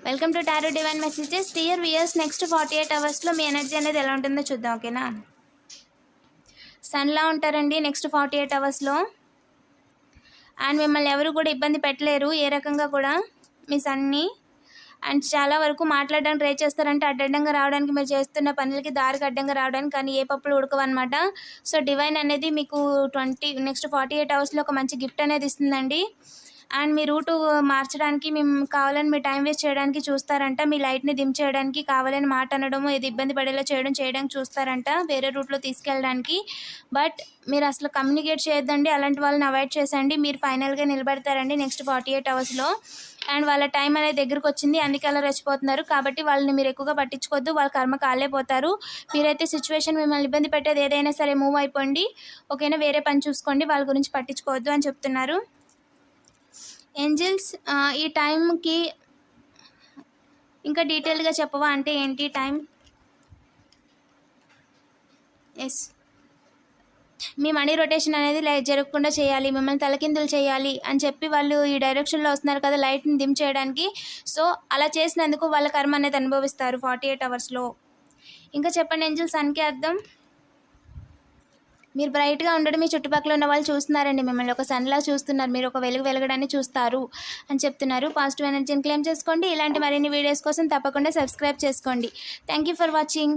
Welcome to tarot divine messages. Dear viewers, next 48 అవర్స్లో మీ energy అనేది ఎలా ఉంటుందో చూద్దాం. ఓకేనా? సన్లా ఉంటారండి నెక్స్ట్ 48 అవర్స్లో. అండ్ మిమ్మల్ని ఎవరు కూడా ఇబ్బంది పెట్టలేరు ఏ రకంగా కూడా మీ సన్ని. అండ్ చాలా వరకు మాట్లాడడానికి ట్రై చేస్తారంటే అడ్డంగా రావడానికి, మీరు చేస్తున్న పనులకి దారికి అడ్డంగా రావడానికి, కానీ ఏ పప్పులు ఉడకవన్నమాట. సో డివైన్ అనేది మీకు నెక్స్ట్ 48 అవర్స్లో ఒక మంచి గిఫ్ట్ అనేది ఇస్తుందండి. అండ్ మీ రూటు మార్చడానికి, మేము కావాలని మీ టైం వేస్ట్ చేయడానికి చూస్తారంట. మీ లైట్ని డిమ్ చేయడానికి, కావాలని మాట అనడము, ఇది ఇబ్బంది పడేలా చేయడానికి చూస్తారంట, వేరే రూట్లో తీసుకెళ్ళడానికి. బట్ మీరు అసలు కమ్యూనికేట్ చేయొద్దండి, అలాంటి వాళ్ళని అవాయిడ్ చేసండి. మీరు ఫైనల్గా నిలబడతారండి నెక్స్ట్ 48 అవర్స్లో. అండ్ వాళ్ళ టైం అనేది దగ్గరకు వచ్చింది, అందుకే అలా రెచ్చిపోతున్నారు. కాబట్టి వాళ్ళని మీరు ఎక్కువగా పట్టించుకోవద్దు, వాళ్ళ కర్మ కాలేపోతారు. మీరైతే సిచ్యువేషన్ మిమ్మల్ని ఇబ్బంది పెట్టేది ఏదైనా సరే మూవ్ అయిపోండి. ఓకేనా? వేరే పని చూసుకోండి, వాళ్ళ గురించి పట్టించుకోవద్దు అని చెప్తున్నారు ఏంజల్స్. ఈ టైంకి ఇంకా డీటెయిల్గా చెప్పవా అంటే ఏంటి టైం? ఎస్, మీ మనీ రొటేషన్ అనేది జరగకుండా చేయాలి, మిమ్మల్ని తలకిందులు చేయాలి అని చెప్పి వాళ్ళు ఈ డైరెక్షన్లో వస్తున్నారు కదా లైట్ని డిమ్ చేయడానికి. సో అలా చేసినందుకు వాళ్ళ కర్మ అనేది అనుభవిస్తారు 48 అవర్స్లో. ఇంకా చెప్పండి ఏంజల్స్, సన్కి అర్థం. మీరు బ్రైట్గా ఉండడం మీ చుట్టుపక్కల ఉన్న వాళ్ళు చూస్తున్నారండి, మిమ్మల్ని ఒక సన్లా చూస్తున్నారు, మీరు ఒక వెలుగు వెలగడాన్ని చూస్తారు అని చెప్తున్నారు. పాజిటివ్ ఎనర్జీని క్లెయిమ్ చేసుకోండి. ఇలాంటి మరిన్ని వీడియోస్ కోసం తప్పకుండా సబ్స్క్రైబ్ చేసుకోండి. Thank you for watching.